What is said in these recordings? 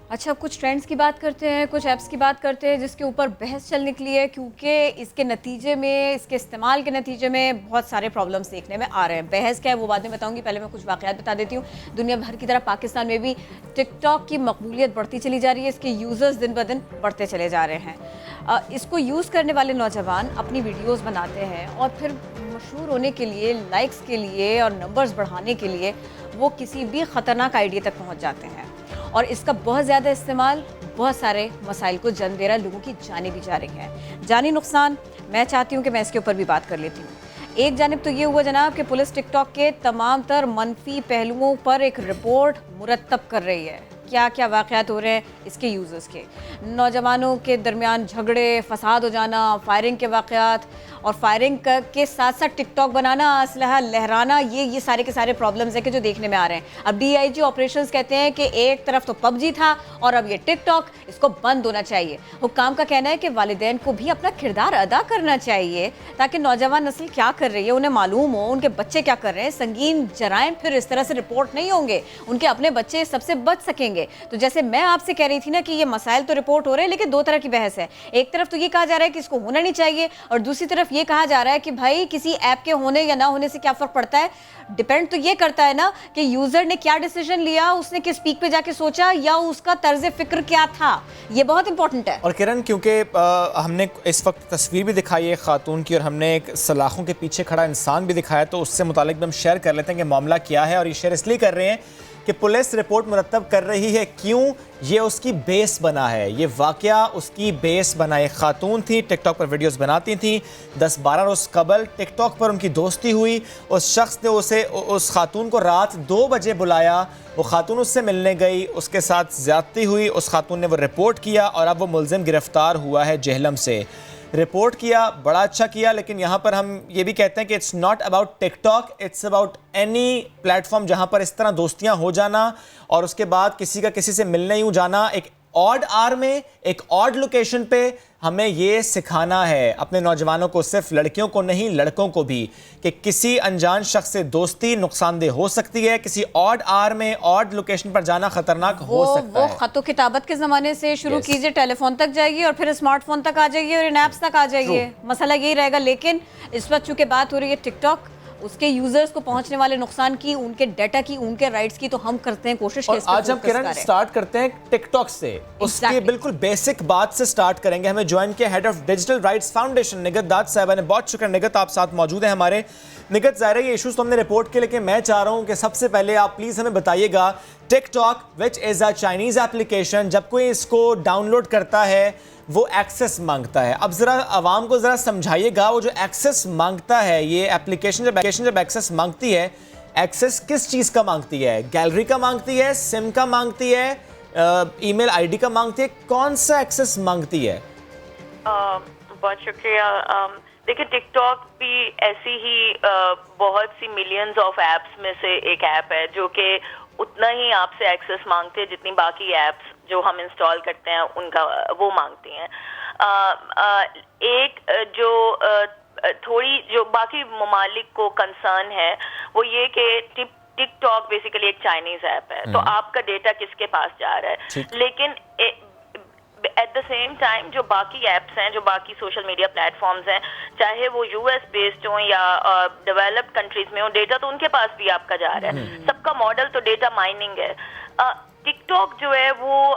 اچھا، کچھ ٹرینڈز کی بات کرتے ہیں، کچھ ایپس کی بات کرتے ہیں جس کے اوپر بحث چلنے کے لیے، کیونکہ اس کے نتیجے میں، اس کے استعمال کے نتیجے میں بہت سارے پرابلمس دیکھنے میں آ رہے ہیں. بحث کیا ہے وہ بعد میں بتاؤں گی، پہلے میں کچھ واقعات بتا دیتی ہوں. دنیا بھر کی طرح پاکستان میں بھی ٹک ٹاک کی مقبولیت بڑھتی چلی جا رہی ہے، اس کے یوزرز دن بدن بڑھتے چلے جا رہے ہیں. اس کو یوز کرنے والے نوجوان اپنی ویڈیوز بناتے ہیں اور پھر مشہور ہونے کے لیے، لائکس کے لیے اور نمبرز بڑھانے کے لیے وہ کسی بھی خطرناک آئیڈیا تک پہنچ جاتے ہیں. اور اس کا بہت زیادہ استعمال بہت سارے مسائل کو جنم دے رہا ہے، لوگوں کی جانیں بھی جا رہی ہیں. جانی نقصان میں چاہتی ہوں کہ میں اس کے اوپر بھی بات کر لیتی ہوں. ایک جانب تو یہ ہوا جناب کہ پولیس ٹک ٹاک کے تمام تر منفی پہلوؤں پر ایک رپورٹ مرتب کر رہی ہے. کیا کیا واقعات ہو رہے ہیں اس کے یوزرز کے، نوجوانوں کے درمیان جھگڑے، فساد ہو جانا، فائرنگ کے واقعات، اور فائرنگ کے ساتھ ساتھ ٹک ٹاک بنانا، اسلحہ لہرانا، یہ سارے کے سارے پرابلمز ہیں کہ جو دیکھنے میں آ رہے ہیں. اب ڈی آئی جی آپریشنز کہتے ہیں کہ ایک طرف تو پب جی تھا اور اب یہ ٹک ٹاک، اس کو بند ہونا چاہیے. حکام کا کہنا ہے کہ والدین کو بھی اپنا کردار ادا کرنا چاہیے تاکہ نوجوان نسل کیا کر رہی ہے انہیں معلوم ہو، ان کے بچے کیا کر رہے ہیں. سنگین جرائم پھر اس طرح سے رپورٹ نہیں ہوں گے، ان کے اپنے بچے سب سے بچ سکیں گے. تو جیسے میں آپ سے کہہ رہی تھی نا کہ یہ مسائل تو رپورٹ ہو رہے ہیں، لیکن دو طرح کی بحث ہے. ایک طرف تو یہ کہا جا رہا ہے کہ اس کو ہونا نہیں چاہیے، اور دوسری طرف یہ کہا جا رہا ہے کہ بھائی کسی ایپ کے ہونے یا نہ ہونے سے کیا فرق پڑتا ہے. ڈیپینڈ تو یہ کرتا ہے نا کہ یوزر نے کیا ڈیسیژن لیا، اس نے کس پیک پہ جا کے سوچا، یا اس کا طرز فکر کیا تھا. یہ بہت امپورٹنٹ ہے. اور کرن، کیونکہ ہم نے اس وقت تصویر بھی دکھائی ہے خاتون کی، اور ہم نے ایک سلاخوں کے پیچھے کھڑا انسان بھی دکھایا، تو اس سے متعلق بھی ہم شیئر کر لیتے ہیں کہ معاملہ کیا ہے. اور یہ شیئر اس لیے کر رہے ہیں کہ پولیس رپورٹ مرتب کر رہی ہے. کیوں؟ یہ اس کی بیس بنا ہے. یہ واقعہ اس کی بیس بنا. ایک خاتون تھی، ٹک ٹاک پر ویڈیوز بناتی تھیں. 10-12 روز قبل ٹک ٹاک پر ان کی دوستی ہوئی. اس شخص نے اس خاتون کو رات 2 بجے بلایا. وہ خاتون اس سے ملنے گئی، اس کے ساتھ زیادتی ہوئی. اس خاتون نے وہ رپورٹ کیا اور اب وہ ملزم گرفتار ہوا ہے جہلم سے. رپورٹ کیا، بڑا اچھا کیا، لیکن یہاں پر ہم یہ بھی کہتے ہیں کہ it's not about TikTok, it's about any platform جہاں پر اس طرح دوستیاں ہو جانا اور اس کے بعد کسی کا کسی سے ملنے یوں جانا. ایک آڈ آر میں، ایک آڈ لوکیشن پہ ہمیں یہ سکھانا ہے اپنے نوجوانوں کو، صرف لڑکیوں کو نہیں لڑکوں کو بھی، کہ کسی انجان شخص سے دوستی نقصان دہ ہو سکتی ہے. کسی آڈ آر میں، آڈ لوکیشن پر جانا خطرناک ہو سکتا ہے. وہ خط و کتابت کے زمانے سے شروع کیجئے، ٹیلی فون تک جائیے اور پھر اسمارٹ فون تک آ جائیے اور ان ایپس تک آ جائیے. مسئلہ یہی رہے گا. لیکن اس وقت چونکہ بات ہو رہی ہے ٹک ٹاک، اس کے یوزرز کو پہنچنے والے نقصان کی، ان کے ڈیٹا کی، ان کے رائٹس کی، تو ہم کرتے ہیں کوشش کہ اس پہ آج ہم کرن سٹارٹ کرتے ہیں ٹک ٹاک سے. اس کی بالکل بیسک بات سے سٹارٹ کریں گے. ہمیں جوائن کیا head of digital rights foundation Nighat Dad صاحبہ نے. بہت شکر نگت، آپ ساتھ موجود ہیں ہمارے. نگت، ظاہر ہے یہ ایشوز تو ہم نے رپورٹ کیے، لیکن میں چاہ رہا ہوں کہ سب سے پہلے آپ پلیز ہمیں بتائیے گا، ٹک talk which is a Chinese application, جب کوئی اس کو ڈاؤن لوڈ کرتا ہے وہ ایکسس مانگتا ہے. اب ذرا عوام کو ذرا سمجھائیے گا، وہ جو ایکسس مانگتا ہے، یہ ایپلیکیشن جب ایکسس مانگتی ہے، ایکسس کس چیز کا مانگتی ہے؟ گیلری کا مانگتی ہے، سم کا مانگتی ہے، ای میل آئی ڈی کا مانگتی ہے؟ کون سا ایکسس مانگتی ہے؟ بہت شکریہ. دیکھیں، ٹک ٹاک بھی ایسی ہی بہت سی ملینز آف ایپس میں سے ایک ایپ ہے جو کہ اتنا ہی آپ سے ایکسس مانگتے ہیں جتنی باقی ایپس جو ہم انسٹال کرتے ہیں ان کا وہ مانگتی ہیں. ایک جو تھوڑی جو باقی ممالک کو کنسرن ہے وہ یہ کہ ٹک ٹاک بیسیکلی ایک چائنیز ایپ ہے، تو آپ کا ڈیٹا کس کے پاس جا رہا ہے. لیکن ایٹ دا سیم ٹائم جو باقی ایپس ہیں، جو باقی سوشل میڈیا پلیٹ فارمز ہیں، چاہے وہ یو ایس بیسڈ ہوں یا ڈیولپڈ کنٹریز میں ہوں، ڈیٹا تو ان کے پاس بھی آپ کا جا رہا ہے. سب کا ماڈل تو ڈیٹا مائننگ ہے. ٹک ٹاک جو ہے وہ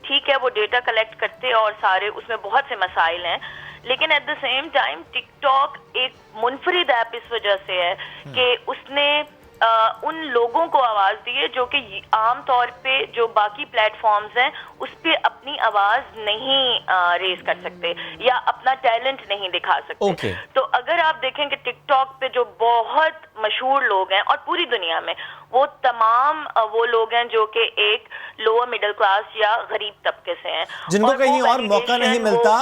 ٹھیک ہے، وہ ڈیٹا کلیکٹ کرتے اور سارے اس میں بہت سے مسائل ہیں، لیکن at the same time TikTok ایک منفرد ایپ اس وجہ سے ہے کہ اس نے ان لوگوں کو آواز دی ہے جو کہ عام طور پہ جو باقی پلیٹ فارمز ہیں اس پہ اپنی آواز نہیں ریز کر سکتے یا اپنا ٹیلنٹ نہیں دکھا سکتے. تو اگر آپ دیکھیں کہ ٹک ٹاک پہ جو بہت مشہور لوگ ہیں اور پوری دنیا میں وہ تمام وہ لوگ ہیں جو کہ ایک لوور مڈل کلاس یا غریب طبقے سے ہیں، جن کو کہیں اور موقع نہیں ملتا،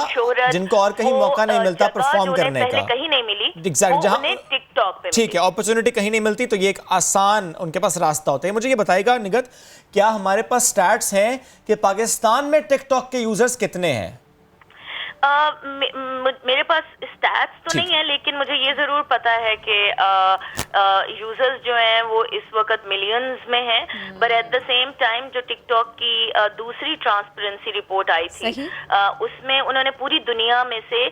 جن کو اور کہیں موقع نہیں ملتا پرفارم کرنے کا، کہیں نہیں ملی، انہیں ٹک ٹاک پہ ٹھیک ہے اپرچونٹی کہیں نہیں ملتی، تو یہ ایک آسان ان کے پاس راستہ ہوتا ہے. مجھے یہ بتائے گا نگت، کیا ہمارے پاس سٹیٹس ہیں کہ پاکستان میں ٹک ٹاک کے یوزرز کتنے ہیں؟ میرے پاس اسٹیٹس تو نہیں ہے، لیکن مجھے یہ ضرور پتا ہے کہ یوزرز جو ہیں وہ اس وقت ملینز میں ہیں. But at the same time جو ٹک ٹاک کی دوسری ٹرانسپیرنسی رپورٹ آئی تھی اس میں انہوں نے پوری دنیا میں سے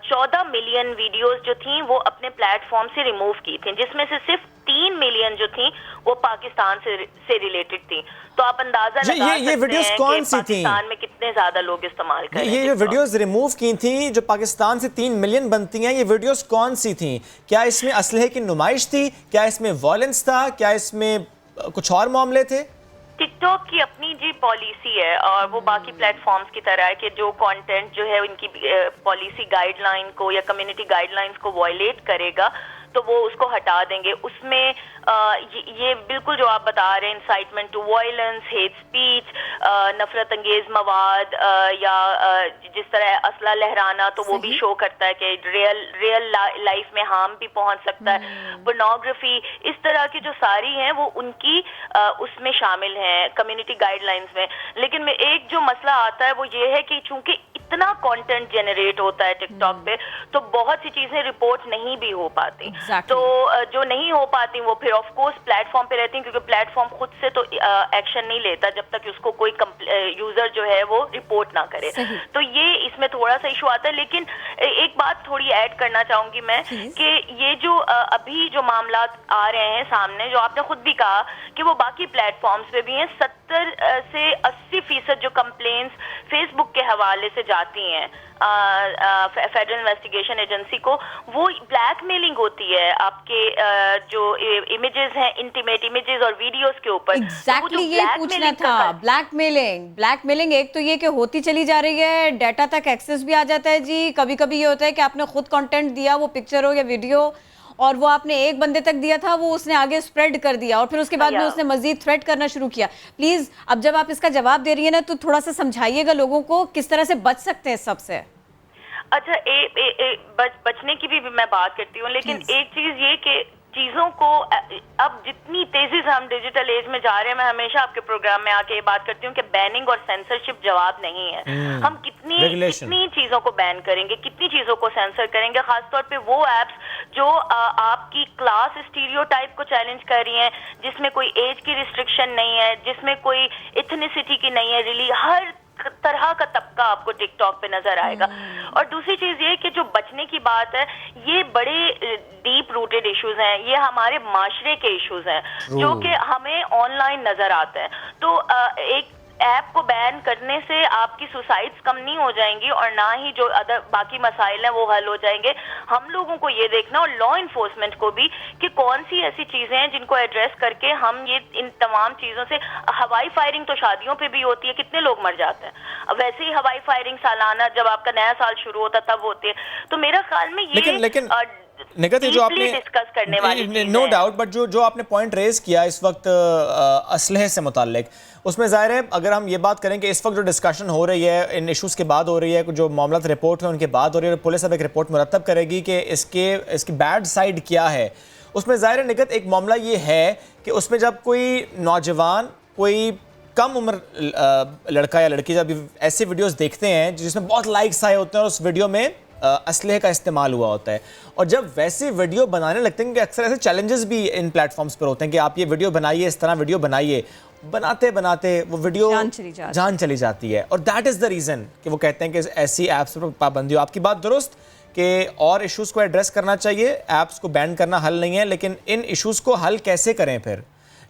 14 ملین ویڈیوز جو تھیں وہ اپنے پلیٹ فارم سے ریموو کی تھیں, جس میں سے صرف 3 ملین جو تھیں وہ پاکستان سے ریلیٹڈ تھیں. تو آپ اندازہ لگا سکتے ہیں کہ پاکستان میں کتنے زیادہ لوگ استعمال کر رہے ہیں. یہ جو ویڈیوز ریموو کی تھیں جو پاکستان سے 3 ملین بنتی ہیں, یہ ویڈیوز کون سی تھیں؟ کیا اس میں اسلحے کی نمائش تھی, کیا اس میں وائلنس تھا, کیا اس میں کچھ اور معاملے تھے؟ ٹک ٹاک کی اپنی جی پالیسی ہے اور وہ باقی پلیٹ فارمز کی طرح ہے کہ جو کانٹینٹ جو ہے ان کی پالیسی گائیڈ لائن کو یا کمیونٹی گائیڈ لائنز کو وائلیٹ کرے گا تو وہ اس کو ہٹا دیں گے. اس میں یہ بالکل جو آپ بتا رہے ہیں incitement to violence, hate speech, نفرت انگیز مواد یا جس طرح اسلحہ لہرانا تو وہ بھی شو کرتا ہے کہ ریئل لائف میں ہارم بھی پہنچ سکتا ہے. پورنوگرافی, اس طرح کی جو ساری ہیں وہ ان کی اس میں شامل ہیں کمیونٹی گائیڈ لائنز میں. لیکن میں ایک جو مسئلہ آتا ہے وہ یہ ہے کہ چونکہ اتنا کانٹینٹ جنریٹ ہوتا ہے ٹک ٹاک پہ تو بہت سی چیزیں رپورٹ نہیں بھی ہو پاتی. تو جو نہیں ہو پاتی وہ پھر آف کورس پلیٹ فارم پہ رہتی ہیں کیونکہ پلیٹ فارم خود سے تو ایکشن نہیں لیتا جب تک اس کو کوئی یوزر جو ہے وہ رپورٹ نہ کرے. تو یہ اس میں تھوڑا سا ایشو آتا ہے. لیکن ایک بات تھوڑی ایڈ کرنا چاہوں گی میں کہ یہ جو ابھی جو معاملات آ رہے ہیں سامنے, جو آپ نے خود بھی کہا کہ وہ باقی پلیٹ فارمز پہ بھی ہیں, 70 سے 80% جو کمپلینس فیس بک کے حوالے سے جاتی ہیں فیڈرل انویسٹیگیشن ایجنسی کو, وہ بلیک میلنگ ہوتی ہے آپ کے جو امیجز ہیں, انٹیمیٹ امیجز اور ویڈیوز کے اوپر. ایگزیکٹلی یہ پوچھنا تھا. بلیک میلنگ ایک تو یہ کہ ہوتی چلی جا رہی ہے, ڈیٹا تک ایکسس بھی آ جاتا ہے جی. کبھی کبھی یہ ہوتا ہے کہ آپ نے خود کنٹینٹ دیا, وہ پکچر ہو یا ویڈیو, اور وہ آپ نے ایک بندے تک دیا تھا, وہ اس نے آگے سپریڈ کر دیا اور پھر اس کے بعد میں اس نے مزید تھریٹ کرنا شروع کیا. پلیز اب جب آپ اس کا جواب دے رہی ہیں نا تو تھوڑا سا سمجھائیے گا لوگوں کو کس طرح سے بچ سکتے ہیں سب سے. اچھا, بچنے کی بھی میں بات کرتی ہوں, لیکن ایک چیز یہ کہ چیزوں کو اب جتنی تیزی سے ہم ڈیجیٹل ایج میں جا رہے ہیں, میں ہمیشہ آپ کے پروگرام میں آ کے یہ بات کرتی ہوں کہ بیننگ اور سینسرشپ جواب نہیں ہے. ہم کتنی چیزوں کو بین کریں گے, کتنی چیزوں کو سینسر کریں گے, خاص طور پہ وہ ایپس جو آپ کی کلاس اسٹیریو ٹائپ کو چیلنج کر رہی ہیں, جس میں کوئی ایج کی ریسٹرکشن نہیں ہے, جس میں کوئی ایتھنیسٹی کی نہیں ہے, ہر طرح کا طبقہ آپ کو ٹک ٹاک پہ نظر آئے گا. اور دوسری چیز یہ کہ جو بچنے کی بات ہے, یہ بڑے ڈیپ روٹڈ ایشوز ہیں, یہ ہمارے معاشرے کے ایشوز ہیں جو کہ ہمیں آن لائن نظر آتے ہیں. تو ایک ایپ کو بین کرنے سے آپ کی سوسائڈز کم نہیں ہو جائیں گی اور نہ ہی جو باقی مسائل ہیں وہ حل ہو جائیں گے. ہم لوگوں کو یہ دیکھنا, اور لا انفورسمنٹ کو بھی, کہ کون سی ایسی چیزیں ہیں جن کو ایڈریس کر کے ہم یہ ان تمام چیزوں سے. ہوائی فائرنگ تو شادیوں پہ بھی ہوتی ہے, کتنے لوگ مر جاتے ہیں. ویسے ہی ہوائی فائرنگ سالانہ جب آپ کا نیا سال شروع ہوتا تب ہوتی ہے. تو میرا خیال میں یہ نگہت جو آپ نے نو ڈاؤٹ, بٹ جو آپ نے پوائنٹ ریز کیا اس وقت اسلحے سے متعلق, اس میں ظاہر ہے اگر ہم یہ بات کریں کہ اس وقت جو ڈسکشن ہو رہی ہے ان ایشوز کے بعد ہو رہی ہے, جو معاملات رپورٹ ہیں ان کے بعد ہو رہی ہے, پولیس اب ایک رپورٹ مرتب کرے گی کہ اس کی بیڈ سائڈ کیا ہے. اس میں ظاہر نگہت ایک معاملہ یہ ہے کہ اس میں جب کوئی نوجوان, کوئی کم عمر لڑکا یا لڑکی جب ایسی ویڈیوز دیکھتے ہیں جس میں بہت لائکس آئے ہوتے ہیں اور اس ویڈیو میں اسلحے کا استعمال ہوا ہوتا ہے, اور جب ویسی ویڈیو بنانے لگتے ہیں کہ اکثر ایسے چیلنجز بھی ان پلیٹ فارمز پر ہوتے ہیں کہ آپ یہ ویڈیو بنائیے, اس طرح ویڈیو بنائیے, بناتے وہ ویڈیو جان چلی جاتی ہے. اور دیٹ از دا ریزن کہ وہ کہتے ہیں کہ ایسی ایپس پر پابندی ہو. آپ کی بات درست کہ اور ایشوز کو ایڈریس کرنا چاہیے, ایپس کو بین کرنا حل نہیں ہے, لیکن ان ایشوز کو حل کیسے کریں پھر؟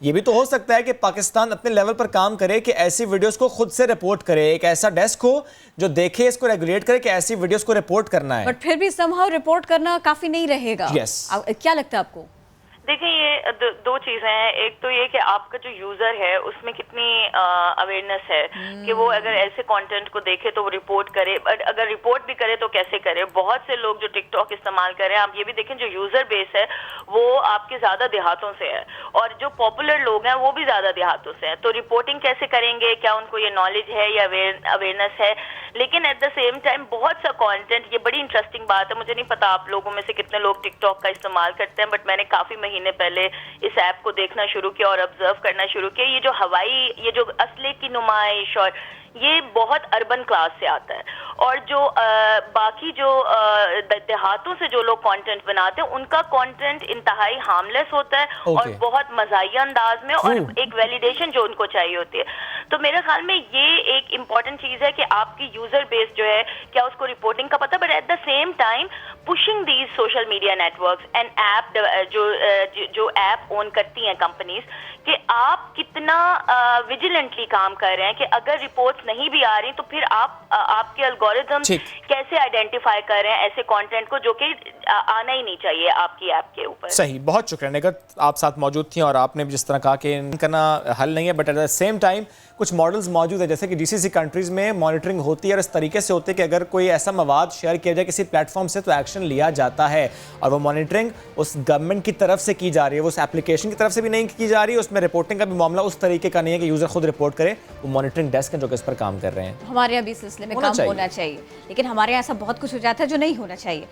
یہ بھی تو ہو سکتا ہے کہ پاکستان اپنے لیول پر کام کرے کہ ایسی ویڈیوز کو خود سے رپورٹ کرے, ایک ایسا ڈیسک ہو جو دیکھے, اس کو ریگولیٹ کرے کہ ایسی ویڈیوز کو رپورٹ کرنا ہے. بٹ پھر بھی سم ہاؤ رپورٹ کرنا کافی نہیں رہے گا. کیا لگتا ہے آپ کو؟ دیکھیں, یہ دو چیزیں ہیں. ایک تو یہ کہ آپ کا جو یوزر ہے اس میں کتنی اویئرنیس ہے کہ وہ اگر ایسے کانٹینٹ کو دیکھے تو وہ رپورٹ کرے, بٹ اگر رپورٹ بھی کرے تو کیسے کرے. بہت سے لوگ جو ٹک ٹاک استعمال کر رہے ہیں, آپ یہ بھی دیکھیں جو یوزر بیس ہے وہ آپ کے زیادہ دیہاتوں سے ہے, اور جو پاپولر لوگ ہیں وہ بھی زیادہ دیہاتوں سے ہیں. تو رپورٹنگ کیسے کریں گے, کیا ان کو یہ نالج ہے یا اویئرنیس ہے؟ لیکن ایٹ دا سیم ٹائم بہت سا کانٹینٹ, یہ بڑی انٹرسٹنگ بات ہے, مجھے نہیں پتا آپ لوگوں میں سے کتنے لوگ ٹک ٹاک کا استعمال کرتے ہیں, بٹ میں نے کافی مہینے پہلے اس ایپ کو دیکھنا شروع کیا اور آبزرو کرنا شروع کیا. یہ جو اسلحے کی نمائش اور یہ بہت اربن کلاس سے آتا ہے. اور جو باقی جو دیہاتوں سے جو لوگ کانٹینٹ بناتے ہیں ان کا کانٹینٹ انتہائی ہارملیس ہوتا ہے اور بہت مزاحیہ انداز میں اور ایک ویلیڈیشن جو ان کو چاہیے ہوتی ہے. تو میرے خیال میں یہ ایک امپورٹنٹ چیز ہے کہ آپ کی یوزر بیس جو ہے کیا اس کو رپورٹنگ کا پتہ, but at the same time pushing these social media networks and app جو ایپ اون کرتی ہیں کمپنیز, کہ آپ کتنا ویجیلنٹلی کام کر رہے ہیں کہ اگر رپورٹس نہیں بھی آ رہی تو پھر آپ کے الگورتھم کیسے آئیڈینٹیفائی کر رہے ہیں ایسے کانٹینٹ کو جو کہ آنا ہی نہیں چاہیے آپ کی ایپ کے اوپر. صحیح, بہت شکریہ نگر, آپ ساتھ موجود تھیں اور آپ نے بھی جس طرح کہا کہ ان کرنا حل نہیں ہے, but at the same time کچھ ماڈلز موجود ہیں جیسے کہ جی سی سی کنٹریز میں مانیٹرنگ ہوتی ہے اور اس طریقے سے ہوتی ہے کہ اگر کوئی ایسا مواد شیئر کیا جائے کسی پلیٹ فارم سے تو ایکشن لیا جاتا ہے, اور وہ مانیٹرنگ اس گورنمنٹ کی طرف سے کی جا رہی ہے, وہ اس اپلیکیشن کی طرف سے بھی نہیں کی جا رہی ہے, اس میں رپورٹنگ کا بھی معاملہ اس طریقے کا نہیں ہے کہ یوزر خود رپورٹ کرے, وہ مانیٹرنگ ڈیسک ہیں جو کہ اس پر کام کر رہے ہیں. ہمارے یہاں بھی اس سلسلے میں کام ہونا چاہیے, لیکن ہمارے یہاں ایسا بہت کچھ ہو جاتا ہے جو نہیں ہونا چاہیے.